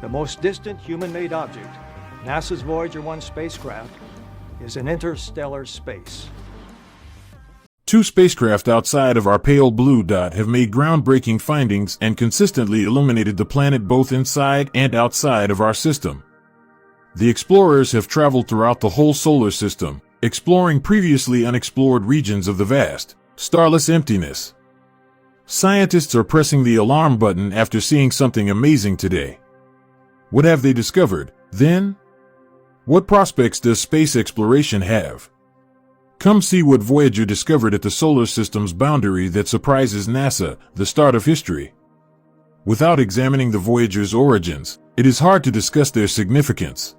The most distant human-made object, NASA's Voyager 1 spacecraft, is in interstellar space. Two spacecraft outside of our pale blue dot have made groundbreaking findings and consistently illuminated the planet both inside and outside of our system. The explorers have traveled throughout the whole solar system, exploring previously unexplored regions of the vast, starless emptiness. Scientists are pressing the alarm button after seeing something amazing today. What have they discovered, then? What prospects does space exploration have? Come see what Voyager discovered at the solar system's boundary that surprises NASA, the start of history. Without examining the Voyager's origins, it is hard to discuss their significance.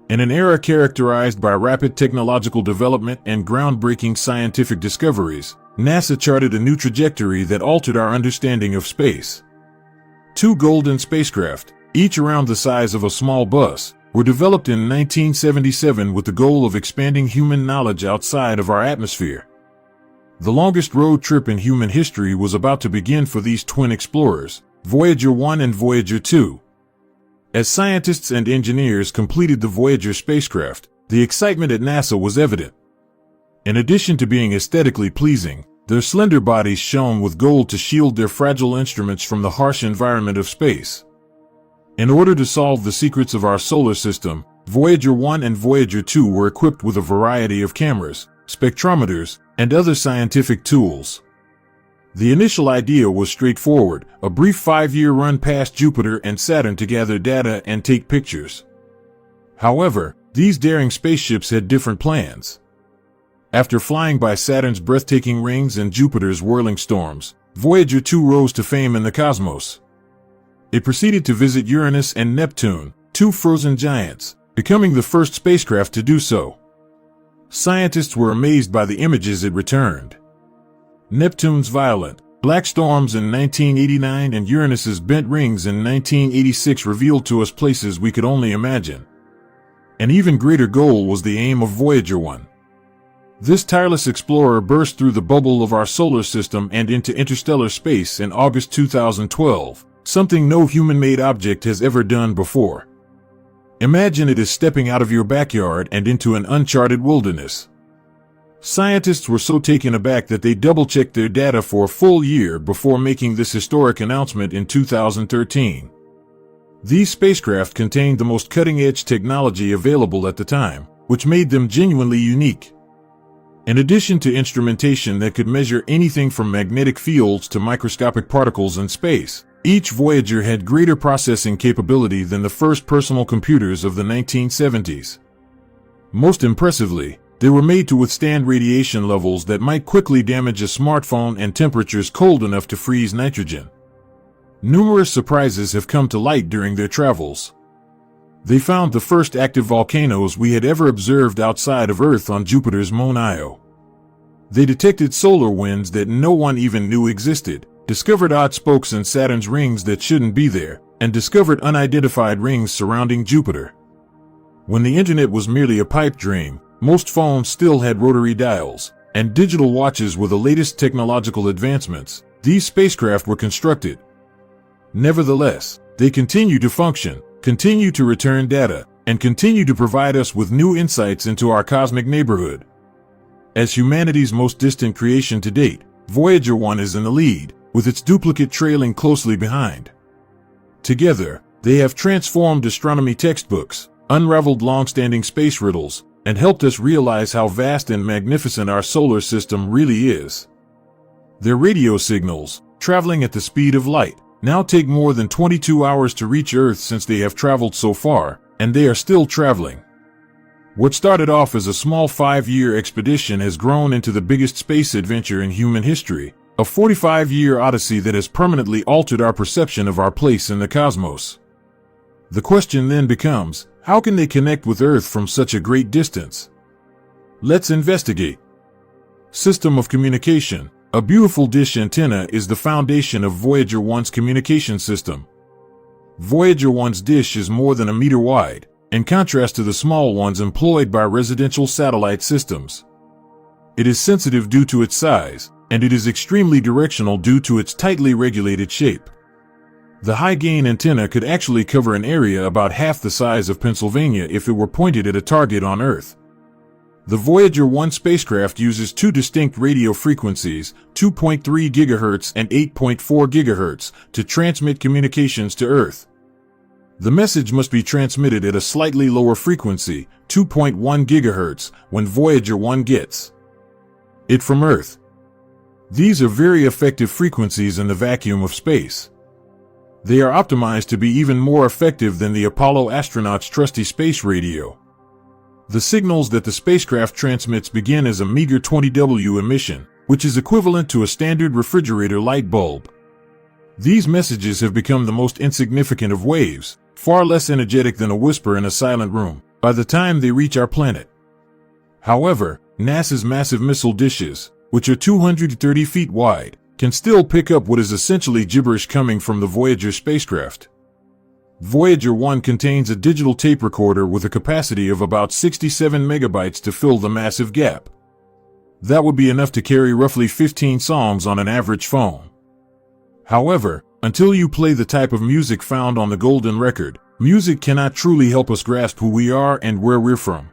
In an era characterized by rapid technological development and groundbreaking scientific discoveries, NASA charted a new trajectory that altered our understanding of space. Two golden spacecraft, each around the size of a small bus, were developed in 1977 with the goal of expanding human knowledge outside of our atmosphere. The longest road trip in human history was about to begin for these twin explorers, Voyager 1 and Voyager 2. As scientists and engineers completed the Voyager spacecraft, the excitement at NASA was evident. In addition to being aesthetically pleasing, their slender bodies shone with gold to shield their fragile instruments from the harsh environment of space. In order to solve the secrets of our solar system, Voyager 1 and Voyager 2 were equipped with a variety of cameras, spectrometers, and other scientific tools. The initial idea was straightforward, a brief 5-year run past Jupiter and Saturn to gather data and take pictures. However, these daring spaceships had different plans. After flying by Saturn's breathtaking rings and Jupiter's whirling storms, Voyager 2 rose to fame in the cosmos. It proceeded to visit Uranus and Neptune, two frozen giants, becoming the first spacecraft to do so. Scientists were amazed by the images it returned. Neptune's violent, black storms in 1989 and Uranus's bent rings in 1986 revealed to us places we could only imagine. An even greater goal was the aim of Voyager 1. This tireless explorer burst through the bubble of our solar system and into interstellar space in August 2012. Something no human-made object has ever done before. Imagine it as stepping out of your backyard and into an uncharted wilderness. Scientists were so taken aback that they double-checked their data for a full year before making this historic announcement in 2013. These spacecraft contained the most cutting-edge technology available at the time, which made them genuinely unique. In addition to instrumentation that could measure anything from magnetic fields to microscopic particles in space, each Voyager had greater processing capability than the first personal computers of the 1970s. Most impressively, they were made to withstand radiation levels that might quickly damage a smartphone and temperatures cold enough to freeze nitrogen. Numerous surprises have come to light during their travels. They found the first active volcanoes we had ever observed outside of Earth on Jupiter's moon Io. They detected solar winds that no one even knew existed, discovered odd spokes in Saturn's rings that shouldn't be there, and discovered unidentified rings surrounding Jupiter. When the internet was merely a pipe dream, most phones still had rotary dials, and digital watches were the latest technological advancements. These spacecraft were constructed. Nevertheless, they continue to function, continue to return data, and continue to provide us with new insights into our cosmic neighborhood. As humanity's most distant creation to date, Voyager 1 is in the lead, with its duplicate trailing closely behind. Together, they have transformed astronomy textbooks, unraveled long-standing space riddles, and helped us realize how vast and magnificent our solar system really is. Their radio signals, traveling at the speed of light, now take more than 22 hours to reach Earth since they have traveled so far, and they are still traveling. What started off as a small 5-year expedition has grown into the biggest space adventure in human history, a 45-year odyssey that has permanently altered our perception of our place in the cosmos. The question then becomes, how can they connect with Earth from such a great distance? Let's investigate. System of communication. A beautiful dish antenna is the foundation of Voyager 1's communication system. Voyager 1's dish is more than a meter wide, in contrast to the small ones employed by residential satellite systems. It is sensitive due to its size, and it is extremely directional due to its tightly regulated shape. The high-gain antenna could actually cover an area about half the size of Pennsylvania if it were pointed at a target on Earth. The Voyager 1 spacecraft uses two distinct radio frequencies, 2.3 GHz and 8.4 GHz, to transmit communications to Earth. The message must be transmitted at a slightly lower frequency, 2.1 GHz, when Voyager 1 gets it from Earth. These are very effective frequencies in the vacuum of space. They are optimized to be even more effective than the Apollo astronauts' trusty space radio. The signals that the spacecraft transmits begin as a meager 20W emission, which is equivalent to a standard refrigerator light bulb. These messages have become the most insignificant of waves, far less energetic than a whisper in a silent room, by the time they reach our planet. However, NASA's massive missile dishes, which are 230 feet wide, can still pick up what is essentially gibberish coming from the Voyager spacecraft. Voyager 1 contains a digital tape recorder with a capacity of about 67 megabytes to fill the massive gap. That would be enough to carry roughly 15 songs on an average phone. However, until you play the type of music found on the golden record, music cannot truly help us grasp who we are and where we're from.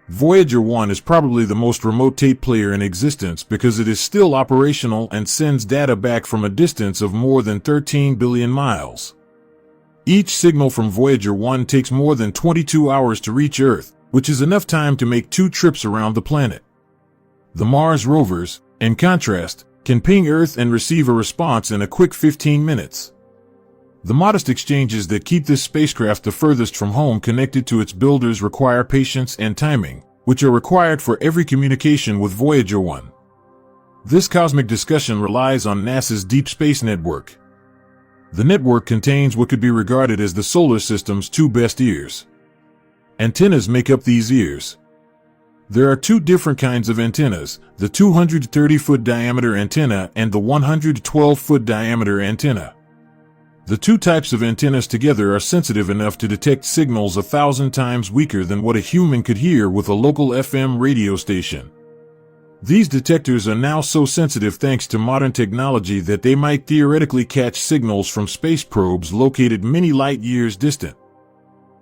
Voyager 1 is probably the most remote tape player in existence because it is still operational and sends data back from a distance of more than 13 billion miles. Each signal from Voyager 1 takes more than 22 hours to reach Earth, which is enough time to make 2 trips around the planet. The Mars rovers, in contrast, can ping Earth and receive a response in a quick 15 minutes. The modest exchanges that keep this spacecraft the furthest from home connected to its builders require patience and timing, which are required for every communication with Voyager 1. This cosmic discussion relies on NASA's Deep Space Network. The network contains what could be regarded as the solar system's 2 best ears. Antennas make up these ears. There are 2 different kinds of antennas, the 230-foot diameter antenna and the 112-foot diameter antenna. The 2 types of antennas together are sensitive enough to detect signals 1,000 times weaker than what a human could hear with a local FM radio station. These detectors are now so sensitive thanks to modern technology that they might theoretically catch signals from space probes located many light years distant.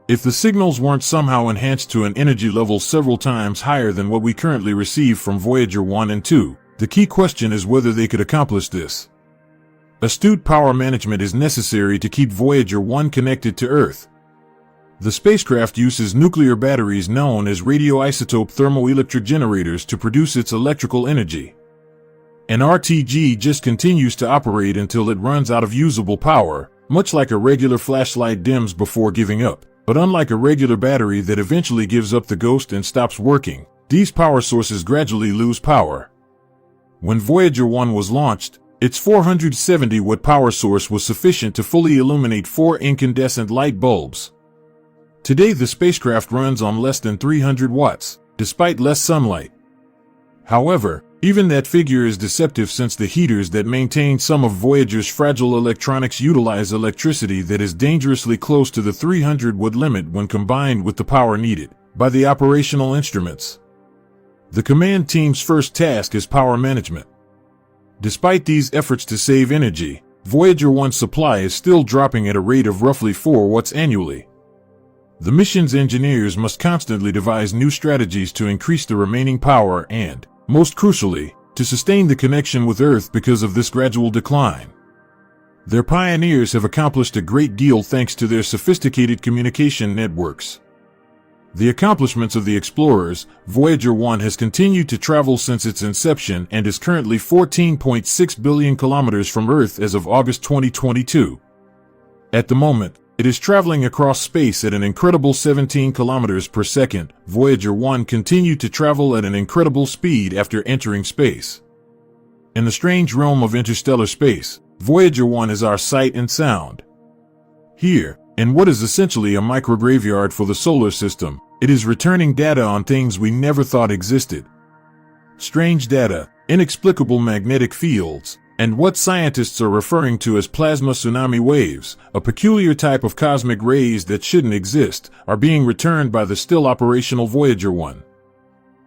If the signals weren't somehow enhanced to an energy level several times higher than what we currently receive from Voyager 1 and 2, the key question is whether they could accomplish this. Astute power management is necessary to keep Voyager 1 connected to Earth. The spacecraft uses nuclear batteries known as radioisotope thermoelectric generators to produce its electrical energy. An RTG just continues to operate until it runs out of usable power, much like a regular flashlight dims before giving up. But unlike a regular battery that eventually gives up the ghost and stops working, these power sources gradually lose power. When Voyager 1 was launched, its 470-watt power source was sufficient to fully illuminate 4 incandescent light bulbs. Today the spacecraft runs on less than 300 watts, despite less sunlight. However, even that figure is deceptive since the heaters that maintain some of Voyager's fragile electronics utilize electricity that is dangerously close to the 300-watt limit when combined with the power needed by the operational instruments. The command team's first task is power management. Despite these efforts to save energy, Voyager 1's supply is still dropping at a rate of roughly 4 watts annually. The mission's engineers must constantly devise new strategies to increase the remaining power and, most crucially, to sustain the connection with Earth because of this gradual decline. Their pioneers have accomplished a great deal thanks to their sophisticated communication networks. The accomplishments of the explorers, Voyager 1 has continued to travel since its inception and is currently 14.6 billion kilometers from Earth as of August 2022. At the moment, it is traveling across space at an incredible 17 kilometers per second. Voyager 1 continued to travel at an incredible speed after entering space. In the strange realm of interstellar space, Voyager 1 is our sight and sound. Here, in what is essentially a micrograveyard for the solar system, it is returning data on things we never thought existed. Strange data, inexplicable magnetic fields, and what scientists are referring to as plasma tsunami waves, a peculiar type of cosmic rays that shouldn't exist, are being returned by the still operational Voyager 1.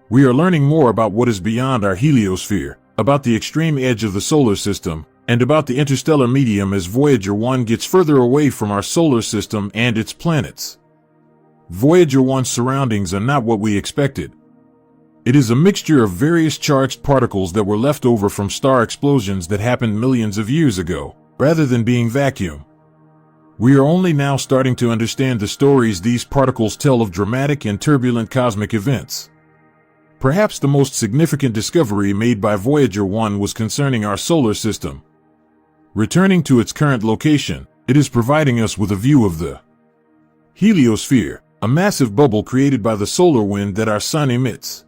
We are learning more about what is beyond our heliosphere, about the extreme edge of the solar system, and about the interstellar medium as Voyager 1 gets further away from our solar system and its planets. Voyager 1's surroundings are not what we expected. It is a mixture of various charged particles that were left over from star explosions that happened millions of years ago, rather than being vacuum. We are only now starting to understand the stories these particles tell of dramatic and turbulent cosmic events. Perhaps the most significant discovery made by Voyager 1 was concerning our solar system. Returning to its current location, it is providing us with a view of the heliosphere, a massive bubble created by the solar wind that our sun emits.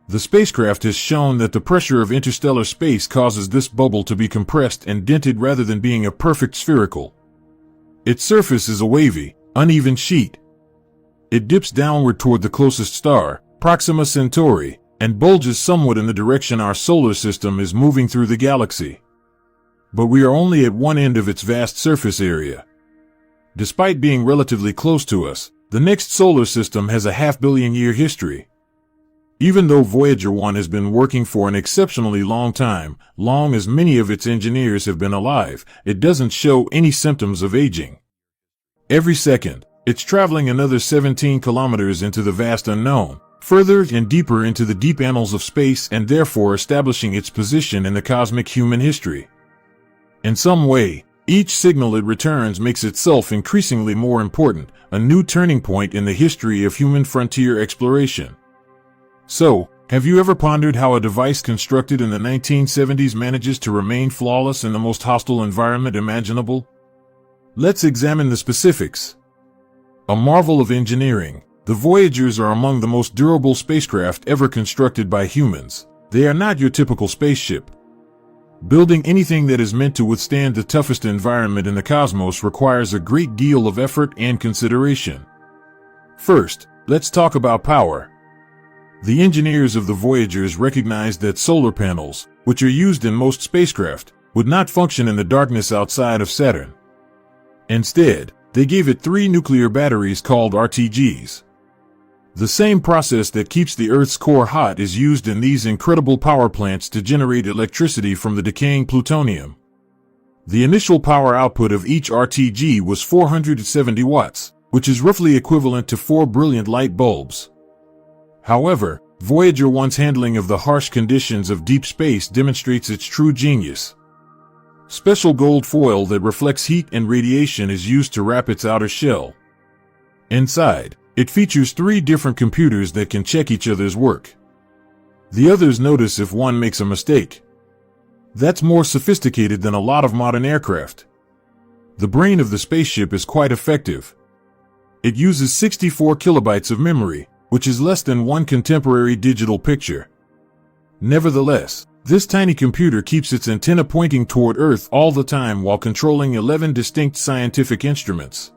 The spacecraft has shown that the pressure of interstellar space causes this bubble to be compressed and dented rather than being a perfect spherical. Its surface is a wavy, uneven sheet. It dips downward toward the closest star, Proxima Centauri, and bulges somewhat in the direction our solar system is moving through the galaxy. But we are only at one end of its vast surface area. Despite being relatively close to us, the next solar system has a half-billion-year history. Even though Voyager 1 has been working for an exceptionally long time, long as many of its engineers have been alive, it doesn't show any symptoms of aging. Every second, it's traveling another 17 kilometers into the vast unknown, further and deeper into the deep annals of space and therefore establishing its position in the cosmic human history. In some way, each signal it returns makes itself increasingly more important, a new turning point in the history of human frontier exploration. So, have you ever pondered how a device constructed in the 1970s manages to remain flawless in the most hostile environment imaginable? Let's examine the specifics. A marvel of engineering, the Voyagers are among the most durable spacecraft ever constructed by humans. They are not your typical spaceship. Building anything that is meant to withstand the toughest environment in the cosmos requires a great deal of effort and consideration. First, let's talk about power. The engineers of the Voyagers recognized that solar panels, which are used in most spacecraft, would not function in the darkness outside of Saturn. Instead, they gave it 3 nuclear batteries called RTGs. The same process that keeps the Earth's core hot is used in these incredible power plants to generate electricity from the decaying plutonium. The initial power output of each RTG was 470 watts, which is roughly equivalent to 4 brilliant light bulbs. However, Voyager 1's handling of the harsh conditions of deep space demonstrates its true genius. Special gold foil that reflects heat and radiation is used to wrap its outer shell. Inside, it features 3 different computers that can check each other's work. The others notice if one makes a mistake. That's more sophisticated than a lot of modern aircraft. The brain of the spaceship is quite effective. It uses 64 kilobytes of memory, which is less than one contemporary digital picture. Nevertheless, this tiny computer keeps its antenna pointing toward Earth all the time while controlling 11 distinct scientific instruments.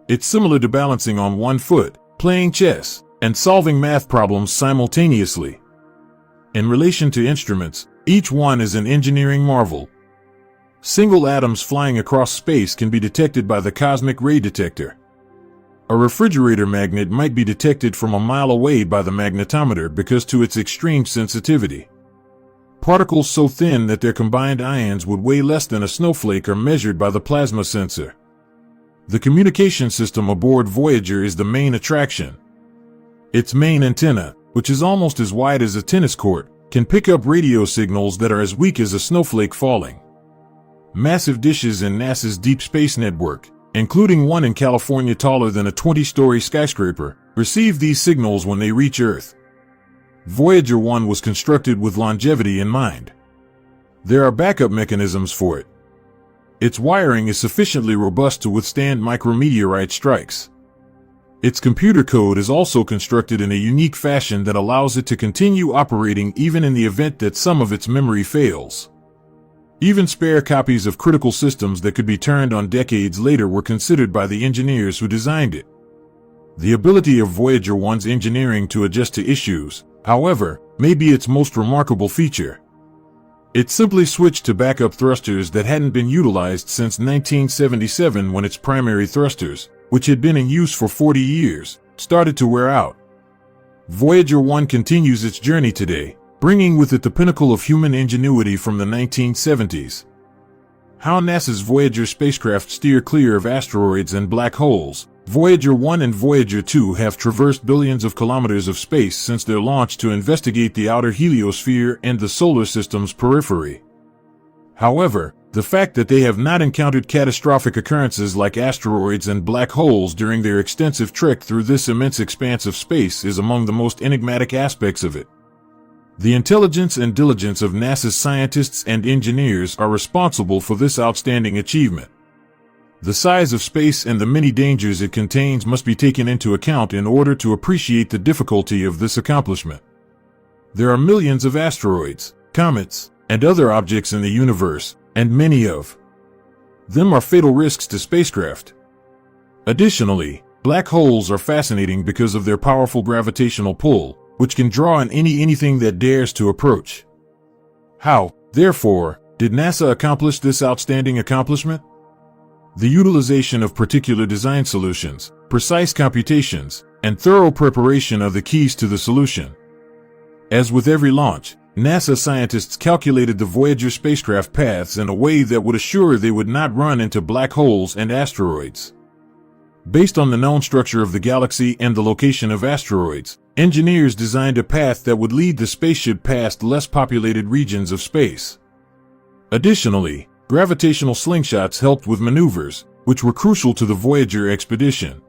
It's similar to balancing on one foot, playing chess, and solving math problems simultaneously. In relation to instruments, each one is an engineering marvel. Single atoms flying across space can be detected by the cosmic ray detector. A refrigerator magnet might be detected from a mile away by the magnetometer because to its extreme sensitivity. Particles so thin that their combined ions would weigh less than a snowflake are measured by the plasma sensor. The communication system aboard Voyager is the main attraction. Its main antenna, which is almost as wide as a tennis court, can pick up radio signals that are as weak as a snowflake falling. Massive dishes in NASA's Deep Space Network, including one in California taller than a 20-story skyscraper, receive these signals when they reach Earth. Voyager 1 was constructed with longevity in mind. There are backup mechanisms for it. Its wiring is sufficiently robust to withstand micrometeorite strikes. Its computer code is also constructed in a unique fashion that allows it to continue operating even in the event that some of its memory fails. Even spare copies of critical systems that could be turned on decades later were considered by the engineers who designed it. The ability of Voyager 1's engineering to adjust to issues, however, may be its most remarkable feature. It simply switched to backup thrusters that hadn't been utilized since 1977 when its primary thrusters, which had been in use for 40 years, started to wear out. Voyager 1 continues its journey today, bringing with it the pinnacle of human ingenuity from the 1970s. How NASA's Voyager spacecraft steer clear of asteroids and black holes. Voyager 1 and Voyager 2 have traversed billions of kilometers of space since their launch to investigate the outer heliosphere and the solar system's periphery. However, the fact that they have not encountered catastrophic occurrences like asteroids and black holes during their extensive trek through this immense expanse of space is among the most enigmatic aspects of it. The intelligence and diligence of NASA's scientists and engineers are responsible for this outstanding achievement. The size of space and the many dangers it contains must be taken into account in order to appreciate the difficulty of this accomplishment. There are millions of asteroids, comets, and other objects in the universe, and many of them are fatal risks to spacecraft. Additionally, black holes are fascinating because of their powerful gravitational pull, which can draw in anything that dares to approach. How, therefore, did NASA accomplish this outstanding accomplishment? The utilization of particular design solutions, precise computations, and thorough preparation are the keys to the solution. As with every launch, NASA scientists calculated the Voyager spacecraft paths in a way that would assure they would not run into black holes and asteroids. Based on the known structure of the galaxy and the location of asteroids, engineers designed a path that would lead the spaceship past less populated regions of space. Additionally, gravitational slingshots helped with maneuvers, which were crucial to the Voyager expedition.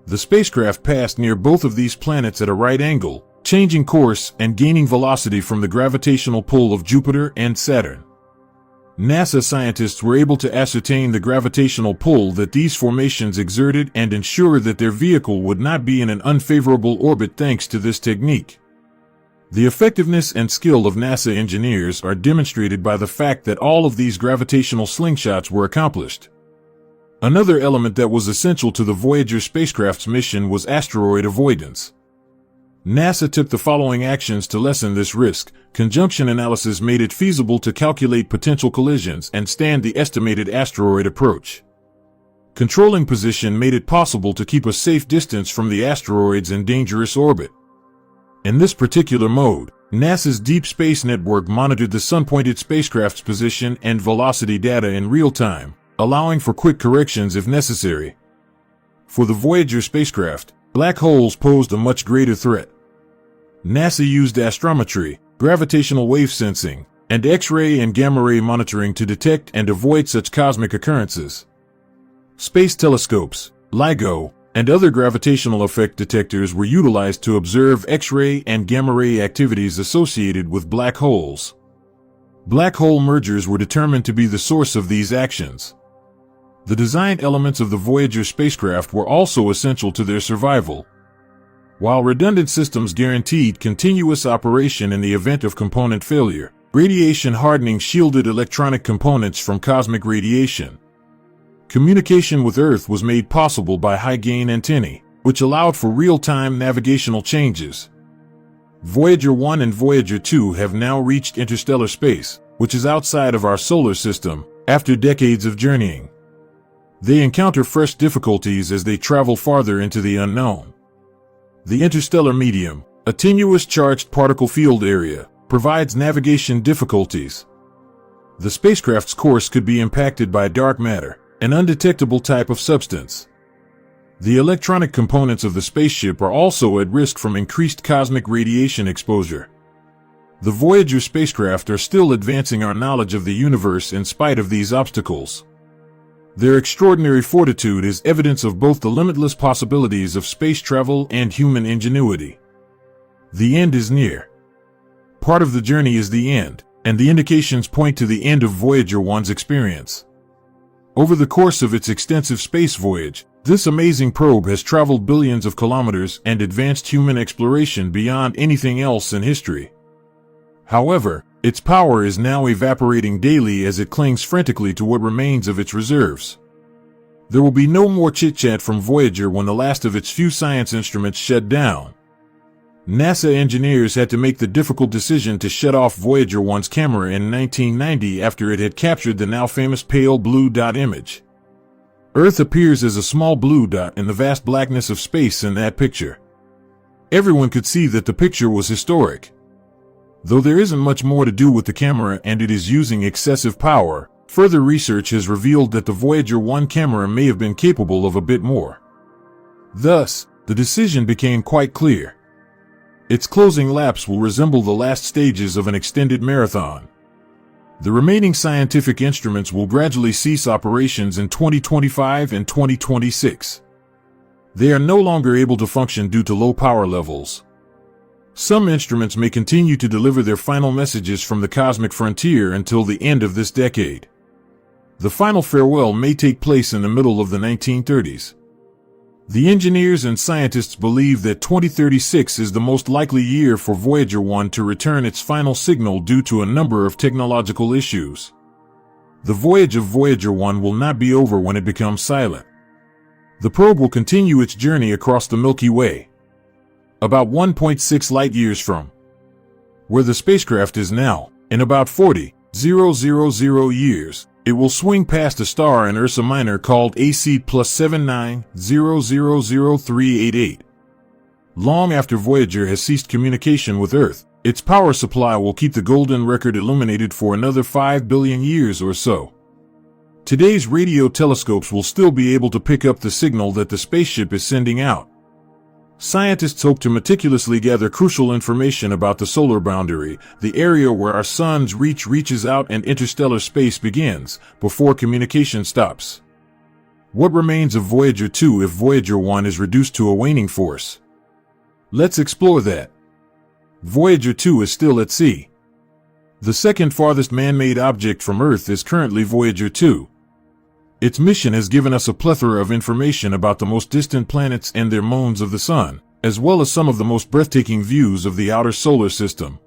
The spacecraft passed near both of these planets at a right angle, changing course and gaining velocity from the gravitational pull of Jupiter and Saturn. NASA scientists were able to ascertain the gravitational pull that these formations exerted and ensure that their vehicle would not be in an unfavorable orbit thanks to this technique. The effectiveness and skill of NASA engineers are demonstrated by the fact that all of these gravitational slingshots were accomplished. Another element that was essential to the Voyager spacecraft's mission was asteroid avoidance. NASA took the following actions to lessen this risk. Conjunction analysis made it feasible to calculate potential collisions and stand the estimated asteroid approach. Controlling position made it possible to keep a safe distance from the asteroids in dangerous orbit. In this particular mode, NASA's Deep Space Network monitored the sun-pointed spacecraft's position and velocity data in real time, allowing for quick corrections if necessary. For the Voyager spacecraft, black holes posed a much greater threat. NASA used astrometry, gravitational wave sensing, and X-ray and gamma-ray monitoring to detect and avoid such cosmic occurrences. Space telescopes, LIGO, and other gravitational effect detectors were utilized to observe X-ray and gamma-ray activities associated with black holes. Black hole mergers were determined to be the source of these actions. The design elements of the Voyager spacecraft were also essential to their survival. While redundant systems guaranteed continuous operation in the event of component failure, radiation hardening shielded electronic components from cosmic radiation. Communication with Earth was made possible by high-gain antennae, which allowed for real-time navigational changes. Voyager 1 and Voyager 2 have now reached interstellar space, which is outside of our solar system, after decades of journeying. They encounter fresh difficulties as they travel farther into the unknown. The interstellar medium, a tenuous charged particle field area, provides navigation difficulties. The spacecraft's course could be impacted by dark matter, an undetectable type of substance. The electronic components of the spaceship are also at risk from increased cosmic radiation exposure. The Voyager spacecraft are still advancing our knowledge of the universe in spite of these obstacles. Their extraordinary fortitude is evidence of both the limitless possibilities of space travel and human ingenuity. The end is near. Part of the journey is the end, and the indications point to the end of Voyager 1's experience. Over the course of its extensive space voyage, this amazing probe has traveled billions of kilometers and advanced human exploration beyond anything else in history. However, its power is now evaporating daily as it clings frantically to what remains of its reserves. There will be no more chit-chat from Voyager when the last of its few science instruments shut down. NASA engineers had to make the difficult decision to shut off Voyager 1's camera in 1990 after it had captured the now famous pale blue dot image. Earth appears as a small blue dot in the vast blackness of space in that picture. Everyone could see that the picture was historic. Though there isn't much more to do with the camera and it is using excessive power, further research has revealed that the Voyager 1 camera may have been capable of a bit more. Thus, the decision became quite clear. Its closing laps will resemble the last stages of an extended marathon. The remaining scientific instruments will gradually cease operations in 2025 and 2026. They are no longer able to function due to low power levels. Some instruments may continue to deliver their final messages from the cosmic frontier until the end of this decade. The final farewell may take place in the middle of the 1930s. The engineers and scientists believe that 2036 is the most likely year for Voyager 1 to return its final signal due to a number of technological issues. The voyage of Voyager 1 will not be over when it becomes silent. The probe will continue its journey across the Milky Way, about 1.6 light-years from where the spacecraft is now. In about 40,000 years, it will swing past a star in Ursa Minor called AC plus 79000388. Long after Voyager has ceased communication with Earth, its power supply will keep the golden record illuminated for another 5 billion years or so. Today's radio telescopes will still be able to pick up the signal that the spaceship is sending out. Scientists hope to meticulously gather crucial information about the solar boundary, the area where our sun's reaches out and interstellar space begins, before communication stops. What remains of Voyager 2 if Voyager 1 is reduced to a waning force? Let's explore that. Voyager 2 is still at sea. The second farthest man-made object from Earth is currently Voyager 2. Its mission has given us a plethora of information about the most distant planets and their moons of the Sun, as well as some of the most breathtaking views of the outer solar system.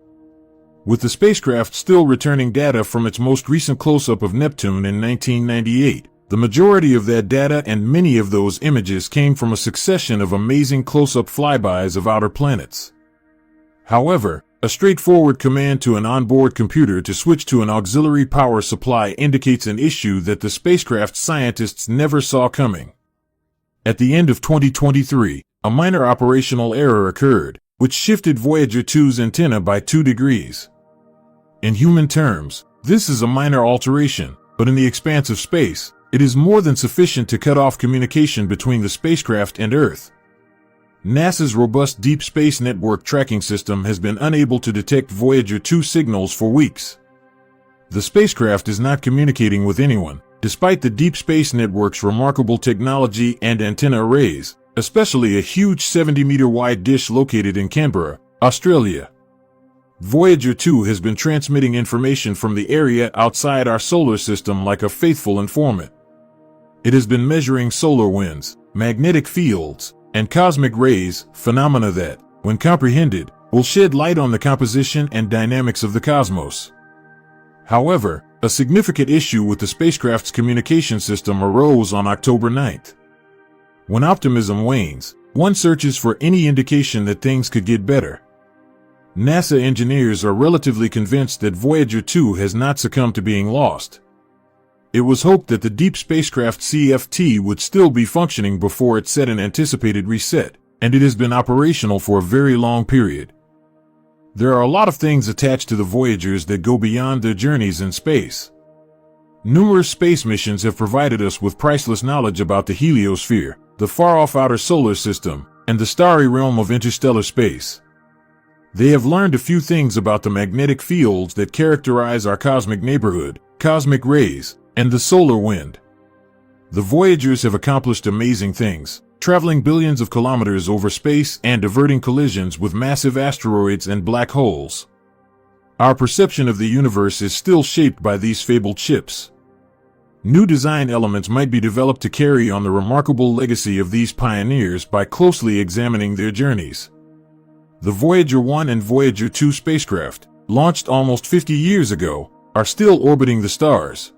With the spacecraft still returning data from its most recent close-up of Neptune in 1998, the majority of that data and many of those images came from a succession of amazing close-up flybys of outer planets. However, a straightforward command to an onboard computer to switch to an auxiliary power supply indicates an issue that the spacecraft scientists never saw coming. At the end of 2023, a minor operational error occurred, which shifted Voyager 2's antenna by 2 degrees. In human terms, this is a minor alteration, but in the expanse of space, it is more than sufficient to cut off communication between the spacecraft and Earth. NASA's robust Deep Space Network tracking system has been unable to detect Voyager 2 signals for weeks. The spacecraft is not communicating with anyone, despite the Deep Space Network's remarkable technology and antenna arrays, especially a huge 70-meter-wide dish located in Canberra, Australia. Voyager 2 has been transmitting information from the area outside our solar system like a faithful informant. It has been measuring solar winds, magnetic fields, and cosmic rays, phenomena that, when comprehended, will shed light on the composition and dynamics of the cosmos. However, a significant issue with the spacecraft's communication system arose on October 9th. When optimism wanes, one searches for any indication that things could get better. NASA engineers are relatively convinced that Voyager 2 has not succumbed to being lost. It was hoped that the deep spacecraft CFT would still be functioning before it set an anticipated reset, and it has been operational for a very long period. There are a lot of things attached to the Voyagers that go beyond their journeys in space. Numerous space missions have provided us with priceless knowledge about the heliosphere, the far-off outer solar system, and the starry realm of interstellar space. They have learned a few things about the magnetic fields that characterize our cosmic neighborhood, cosmic rays, and the solar wind. The Voyagers have accomplished amazing things, traveling billions of kilometers over space and averting collisions with massive asteroids and black holes. Our perception of the universe is still shaped by these fabled ships. New design elements might be developed to carry on the remarkable legacy of these pioneers by closely examining their journeys. The Voyager 1 and Voyager 2 spacecraft, launched almost 50 years ago, are still orbiting the stars.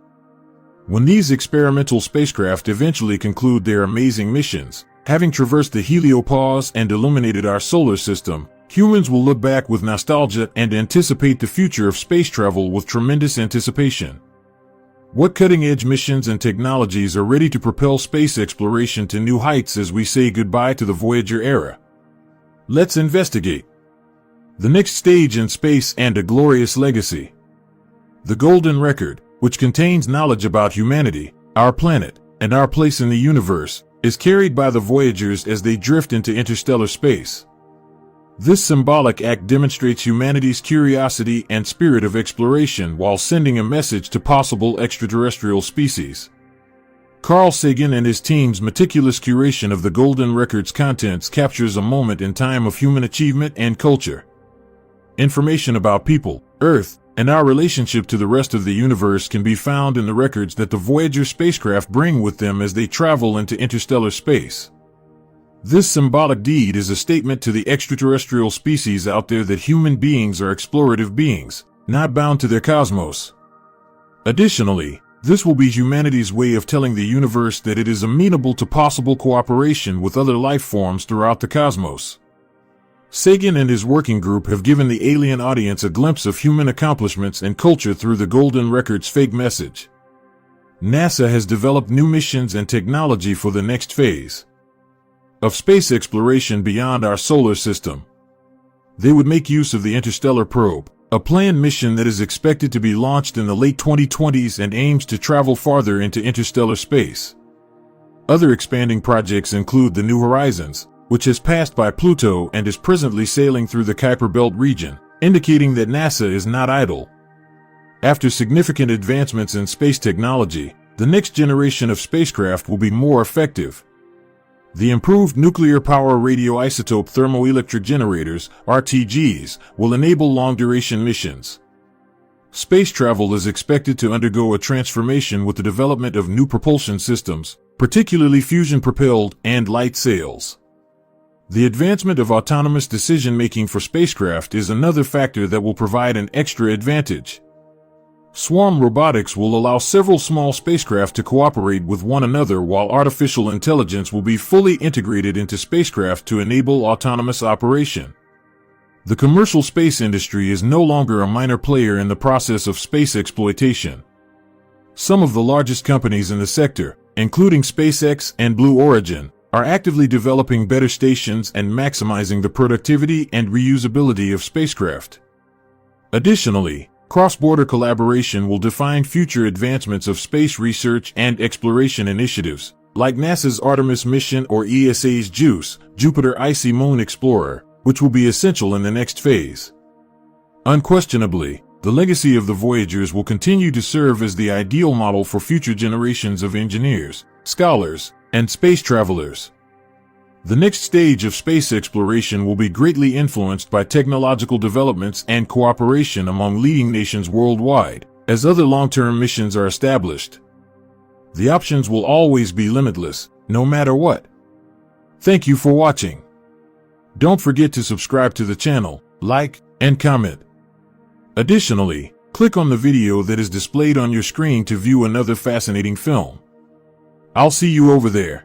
When these experimental spacecraft eventually conclude their amazing missions, having traversed the heliopause and illuminated our solar system, humans will look back with nostalgia and anticipate the future of space travel with tremendous anticipation. What cutting-edge missions and technologies are ready to propel space exploration to new heights as we say goodbye to the Voyager era? Let's investigate. The next stage in space and a glorious legacy. The golden record, which contains knowledge about humanity, our planet, and our place in the universe, is carried by the Voyagers as they drift into interstellar space. This symbolic act demonstrates humanity's curiosity and spirit of exploration while sending a message to possible extraterrestrial species. Carl Sagan and his team's meticulous curation of the Golden Record's contents captures a moment in time of human achievement and culture. Information about people, Earth, and our relationship to the rest of the universe can be found in the records that the Voyager spacecraft bring with them as they travel into interstellar space. This symbolic deed is a statement to the extraterrestrial species out there that human beings are explorative beings, not bound to their cosmos. Additionally, this will be humanity's way of telling the universe that it is amenable to possible cooperation with other life forms throughout the cosmos. Sagan and his working group have given the alien audience a glimpse of human accomplishments and culture through the Golden Record's fake message. NASA has developed new missions and technology for the next phase of space exploration beyond our solar system. They would make use of the Interstellar Probe, a planned mission that is expected to be launched in the late 2020s and aims to travel farther into interstellar space. Other expanding projects include the New Horizons, which has passed by Pluto and is presently sailing through the Kuiper Belt region, indicating that NASA is not idle. After significant advancements in space technology, the next generation of spacecraft will be more effective. The improved nuclear power radioisotope thermoelectric generators, RTGs, will enable long-duration missions. Space travel is expected to undergo a transformation with the development of new propulsion systems, particularly fusion-propelled and light sails. The advancement of autonomous decision-making for spacecraft is another factor that will provide an extra advantage. Swarm robotics will allow several small spacecraft to cooperate with one another, while artificial intelligence will be fully integrated into spacecraft to enable autonomous operation. The commercial space industry is no longer a minor player in the process of space exploitation. Some of the largest companies in the sector, including SpaceX and Blue Origin, are actively developing better stations and maximizing the productivity and reusability of spacecraft. Additionally, cross-border collaboration will define future advancements of space research and exploration initiatives, like NASA's Artemis mission or ESA's JUICE, Jupiter Icy Moon Explorer, which will be essential in the next phase. Unquestionably, the legacy of the Voyagers will continue to serve as the ideal model for future generations of engineers, scholars, and space travelers. The next stage of space exploration will be greatly influenced by technological developments and cooperation among leading nations worldwide, as other long-term missions are established. The options will always be limitless, no matter what. Thank you for watching. Don't forget to subscribe to the channel, like, and comment. Additionally, click on the video that is displayed on your screen to view another fascinating film. I'll see you over there.